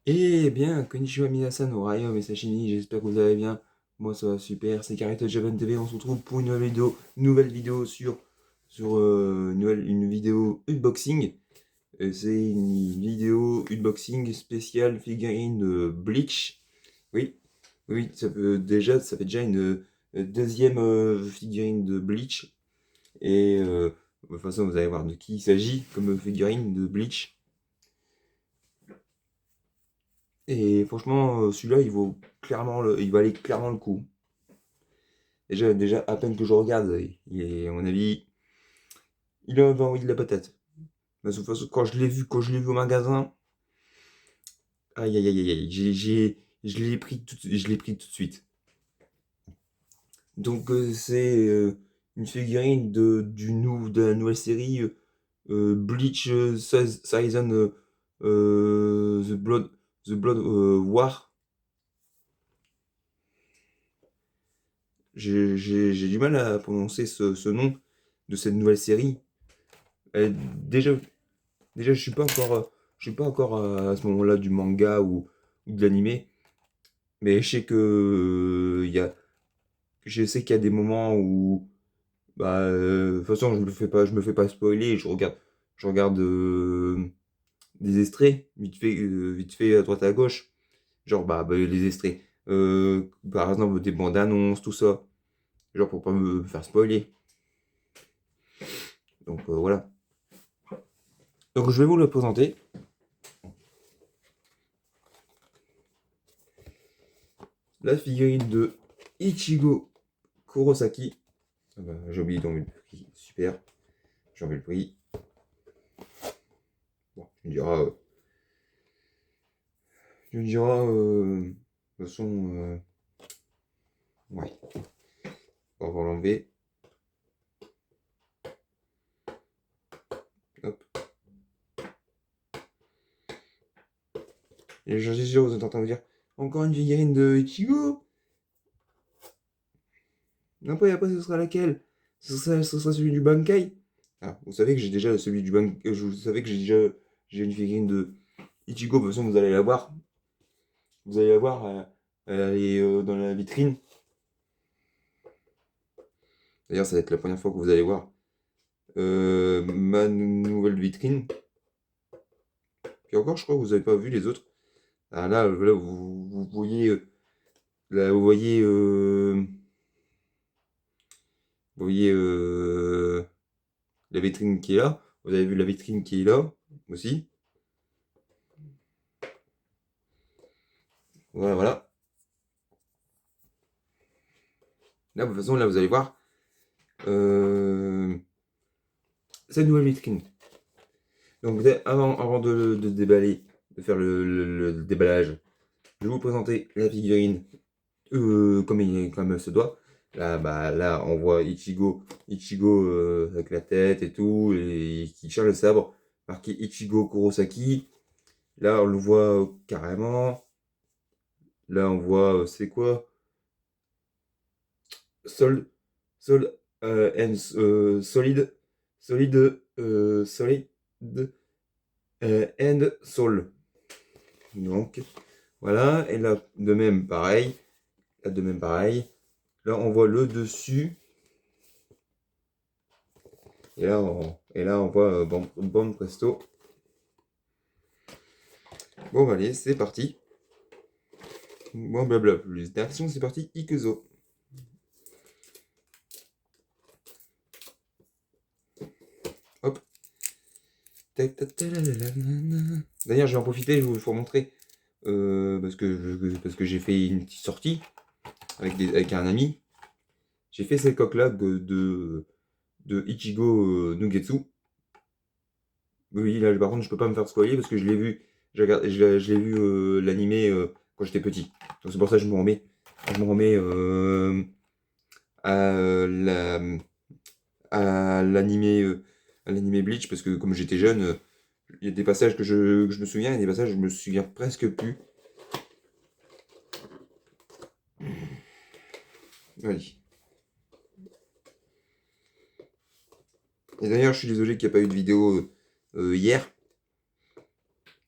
Eh bien, konnichiwa minasan, Orayo et sashimi, j'espère que vous allez bien. Moi ça va super, c'est Carrette Japan TV, on se retrouve pour une nouvelle vidéo une vidéo unboxing. C'est une vidéo unboxing spéciale figurine de Bleach. Oui, oui, ça fait déjà une deuxième figurine de Bleach. De toute façon, vous allez voir de qui il s'agit comme figurine de Bleach. Et franchement, celui-là, il valait clairement le coup. Déjà, à peine que je regarde, à mon avis, il avait envie de la patate. De toute façon, quand je l'ai vu au magasin, aïe aïe aïe aïe, aïe, je l'ai pris tout de suite. Donc c'est une figurine de la nouvelle série Bleach Season The Blood War. J'ai du mal à prononcer ce nom de cette nouvelle série. Euh, déjà, déjà, je suis pas encore à ce moment-là du manga ou de l'animé, mais je sais que je sais qu'il y a des moments où, de toute façon, je me fais pas spoiler. Je regarde des extraits vite fait à droite à gauche, genre les extraits, par exemple des bandes annonces, tout ça, genre pour pas me faire spoiler. Donc voilà. Donc je vais vous le présenter. La figurine de Ichigo Kurosaki. Ah bah, j'ai oublié d'enlever le prix. Super. J'ai enlevé le prix. Bon, de toute façon, ouais. On va l'enlever. Hop. Et je suis sûr, vous êtes en train de dire encore une figurine de Ichigo. Après, ce sera laquelle? Ce sera celui du Bankai. Ah, vous savez que j'ai déjà celui du Bankai. Vous savez que j'ai une figurine de Ichigo. De toute façon, vous allez la voir. Vous allez la voir. Elle est dans la vitrine. D'ailleurs, ça va être la première fois que vous allez voir ma nouvelle vitrine. Puis encore, je crois que vous n'avez pas vu les autres. Ah là, vous voyez, là, vous voyez la vitrine qui est là. Vous avez vu la vitrine qui est là aussi. Voilà, voilà. Là, de toute façon, là, vous allez voir cette nouvelle vitrine. Donc, avant de déballer, de faire le déballage, je vais vous présenter la figurine comme elle se doit. Là, on voit Ichigo avec la tête et tout, et qui cherche le sabre, marqué Ichigo Kurosaki. Là, on le voit carrément. Là, on voit, c'est quoi? Sol, Sol and Solid, Solid and Soul. Donc, voilà. Et là, de même, pareil. Là, de même, pareil. Là, on voit le dessus. Et là, on voit bon presto. Bon, allez, c'est parti. Bon, blabla, plus d'action, c'est parti. Ikuzo. Hop. D'ailleurs, je vais en profiter, je vais vous montrer. Parce que j'ai fait une petite sortie avec un ami. J'ai fait cette coque-là de Ichigo Nugetsu. Oui, là, par contre, je peux pas me faire spoiler parce que je l'ai vu. Je l'ai vu l'animé quand j'étais petit. Donc c'est pour ça que je me remets à la à l'animé Bleach parce que comme j'étais jeune, il y a des passages que je me souviens et des passages que je me souviens presque plus. Oui. Et d'ailleurs, je suis désolé qu'il n'y a pas eu de vidéo hier.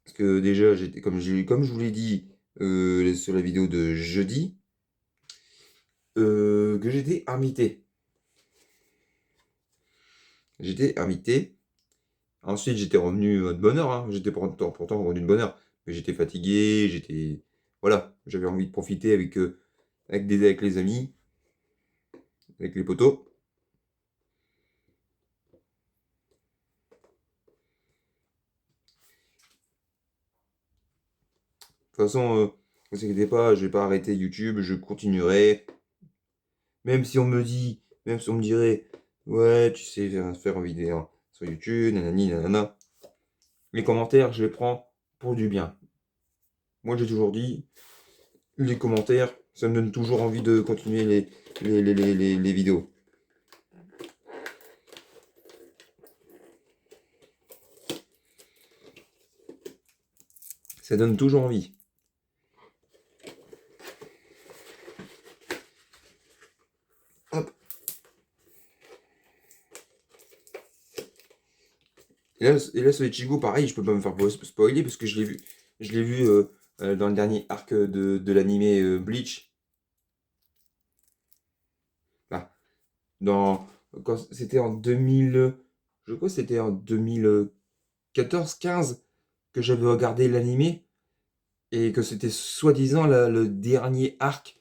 Parce que déjà, j'étais comme je vous l'ai dit sur la vidéo de jeudi, que j'étais invité. J'étais invité. Ensuite, j'étais revenu de bonne heure, hein. J'étais pourtant revenu de bonne heure. Mais j'étais fatigué, voilà, j'avais envie de profiter avec les amis, avec les potos. De toute façon, ne vous inquiétez pas, je vais pas arrêter YouTube, je continuerai. Même si on me dirait, ouais, tu sais faire une vidéo sur YouTube, nanani, nanana. Les commentaires, je les prends pour du bien. Moi, j'ai toujours dit, les commentaires, ça me donne toujours envie de continuer les vidéos. Ça donne toujours envie. Hop. Et là, sur Ichigo, pareil, je peux pas me faire spoiler parce que je l'ai vu dans le dernier arc de l'animé Bleach. Là, quand c'était en 2000, je crois que c'était en 2014-15 que j'avais regardé l'animé et que c'était soi-disant le dernier arc,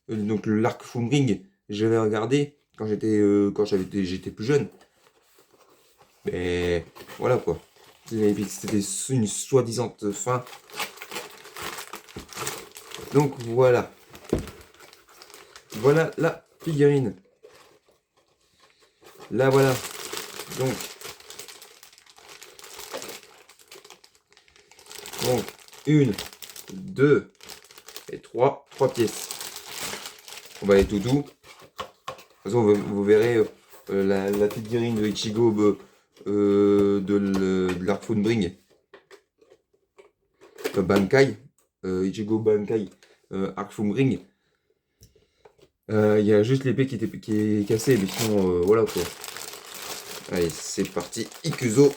donc l'arc Fullbring. J'avais regardé j'étais plus jeune. Mais voilà quoi. C'était une soi-disant fin. Donc voilà. Voilà la figurine. Là voilà. Donc. Une, deux et trois pièces. On va aller tout doux. De toute façon, vous verrez la figurine de Ichigo de l'Arc Fullbring. Bankai. Ichigo Bankai Arc Fullbring. Il y a juste l'épée qui est cassée, mais sinon, voilà quoi. Allez, c'est parti. Ikuzo.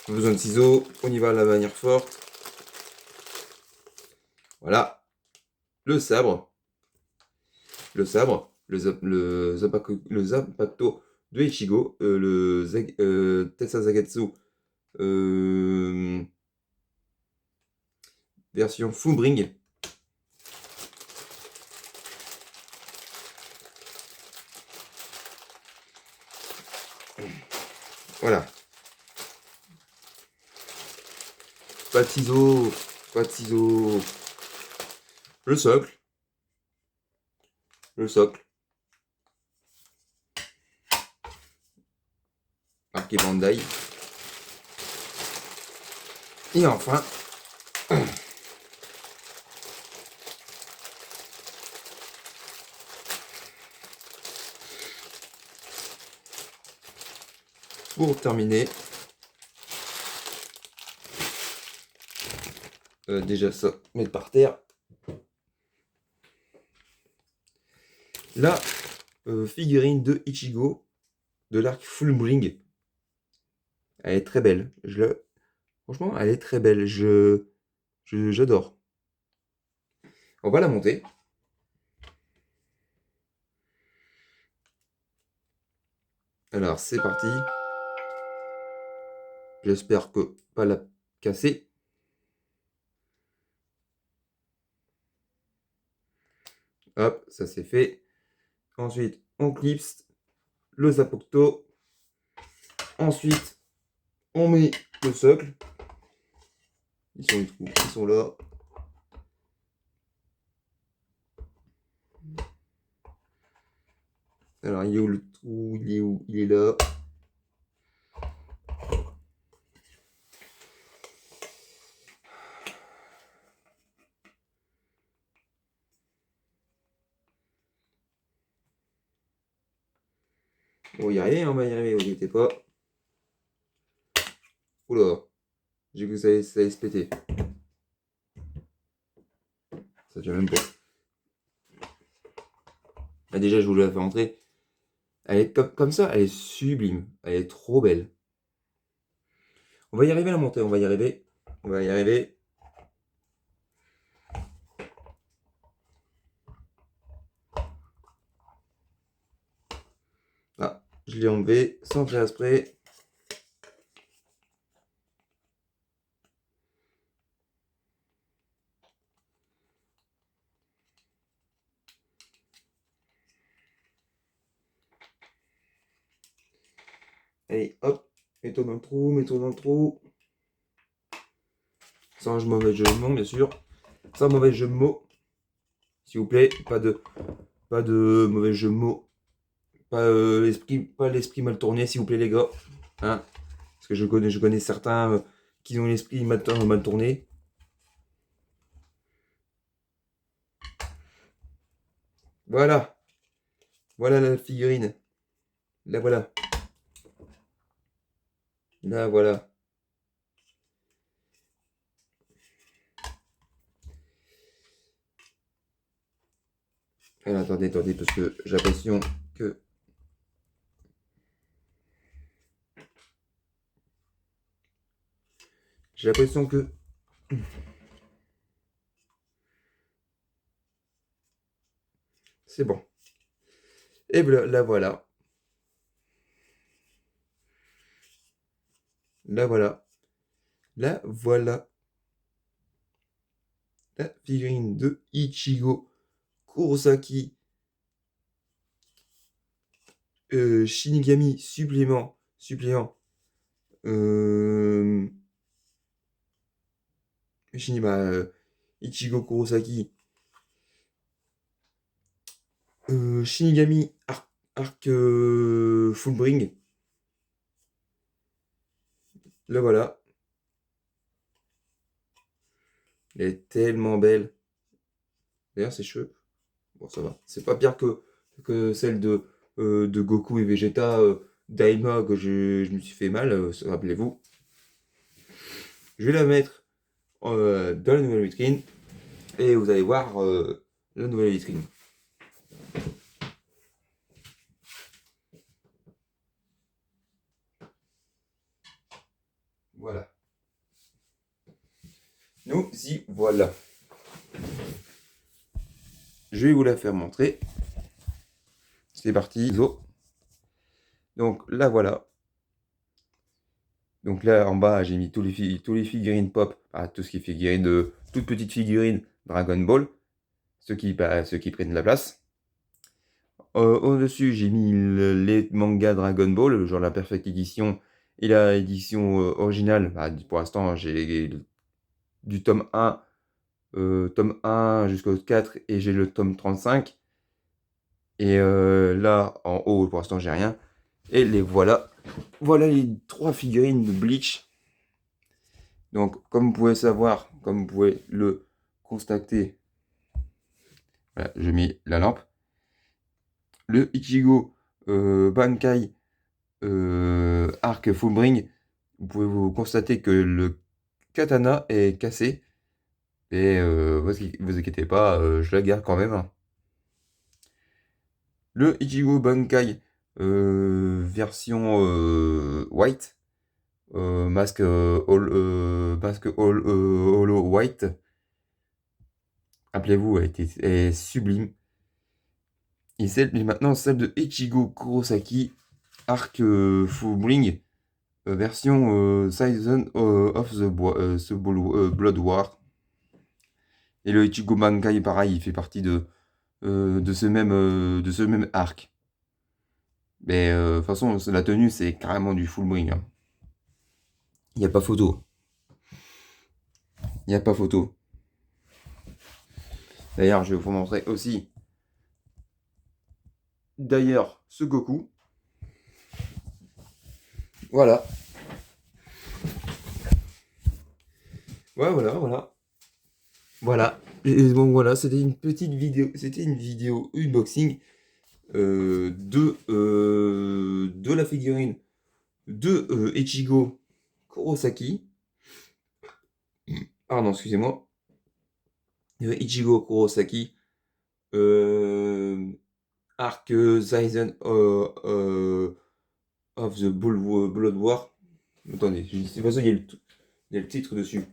Pas besoin de ciseaux. On y va à la manière forte. Voilà. Le sabre. Le Zanpakuto de Ichigo. Tetsa Zagetsu. Version Fullbring. Voilà. Pas de ciseaux. Pas de ciseaux. Le socle. Le socle. Marqué Bandai. Et enfin, pour terminer, déjà ça, mettre par terre. La figurine de Ichigo de l'arc Fullbring. Elle est très belle. Franchement, elle est très belle. J'adore. On va la monter. Alors, c'est parti. J'espère que pas la casser. Hop, ça c'est fait. Ensuite, on clipse le Zanpakuto. Ensuite, on met le socle. Ils sont les trous, ils sont là. Alors, il est où le trou? Il est où? Il est là. On va y arriver, on va y arriver, vous inquiétez pas. Oula, j'ai cru que ça allait se péter. Ça tient même pas. Ah, déjà, je vous la fais entrer. Elle est comme ça, elle est sublime. Elle est trop belle. On va y arriver à la montée, on va y arriver. On va y arriver. Ah, je l'ai enlevé sans faire exprès. Allez, hop, mets-toi dans le trou, mets-toi dans le trou. Sans mauvais jeu de mots, bien sûr. Sans mauvais jeu de mots. S'il vous plaît, pas de mauvais jeu de mots. Pas l'esprit mal tourné, s'il vous plaît, les gars. Hein, parce que je connais certains qui ont l'esprit mal tourné. Voilà. Voilà la figurine. La voilà. La voilà. Alors, attendez, parce que j'ai l'impression que... J'ai l'impression que... C'est bon. Et la voilà. La voilà. La voilà. La figurine de Ichigo Kurosaki. Shinigami supplément. Euh, Ichigo Kurosaki. Shinigami Arc Fullbring. La voilà. Elle est tellement belle. D'ailleurs, ses cheveux. Bon, ça va. C'est pas pire que celle de Goku et Vegeta Daima que je me suis fait mal, rappelez-vous. Je vais la mettre dans la nouvelle vitrine et vous allez voir la nouvelle vitrine. Voilà. Nous y voilà. Je vais vous la faire montrer. C'est parti. Donc là voilà. Donc là en bas j'ai mis tous les figurines pop, tout ce qui est figurines de toutes petites figurines Dragon Ball, ceux qui prennent de la place. Au-dessus j'ai mis les mangas Dragon Ball, genre la Perfect Edition et la édition originale. Pour l'instant j'ai du tome 1 jusqu'au 4 et j'ai le tome 35. Et là en haut pour l'instant j'ai rien. Et les voilà. Voilà les 3 figurines de Bleach. Donc, comme vous pouvez savoir, comme vous pouvez le constater, voilà, je mets la lampe. Le Ichigo Bankai Arc Fullbring, vous pouvez vous constater que le katana est cassé. Et vous inquiétez pas, je la garde quand même, hein. Le Ichigo Bankai version white, masque holo white. Rappelez-vous, elle est sublime. Et maintenant celle de Ichigo Kurosaki, Arc Fullbring, version Season of the Blood War. Et le Ichigo Bankai, pareil, il fait partie de ce même arc. Mais de toute façon, la tenue, c'est carrément du Fullbring, hein. Il n'y a pas photo. Il n'y a pas photo. D'ailleurs, je vais vous montrer aussi. D'ailleurs, ce Goku. Voilà. Ouais, voilà. Voilà. Et donc voilà, c'était une petite vidéo. C'était une vidéo unboxing de la figurine de Ichigo Kurosaki. Pardon, excusez-moi. Ichigo Kurosaki. Arc Season of the Blood War. Attendez, de toute façon, il y a le titre dessus.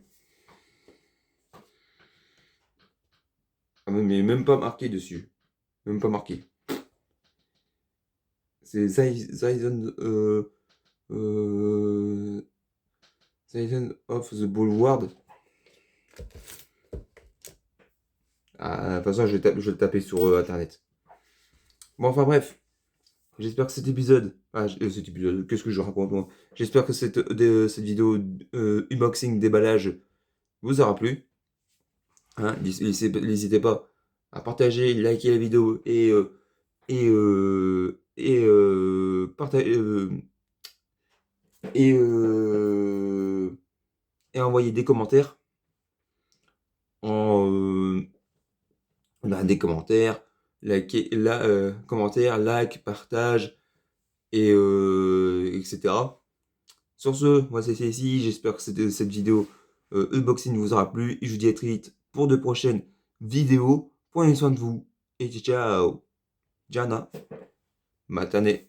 Ah, mais même pas marqué dessus. Même pas marqué. C'est Zayden, Zayden of the Boulevard. Ah, de toute façon, je vais le taper sur internet. Bon, enfin bref. J'espère que cet épisode. Cet épisode, qu'est-ce que je raconte moi? J'espère que cette vidéo unboxing déballage vous aura plu. Hein, n'hésitez pas à partager, liker la vidéo partager et, et envoyer des commentaires en des commentaires, commentaires, like, partage etc. Sur ce, moi c'est ici, j'espère que cette vidéo unboxing vous aura plu et je vous dis à très vite pour de prochaines vidéos. Prenez soin de vous et ciao, Jana, matane.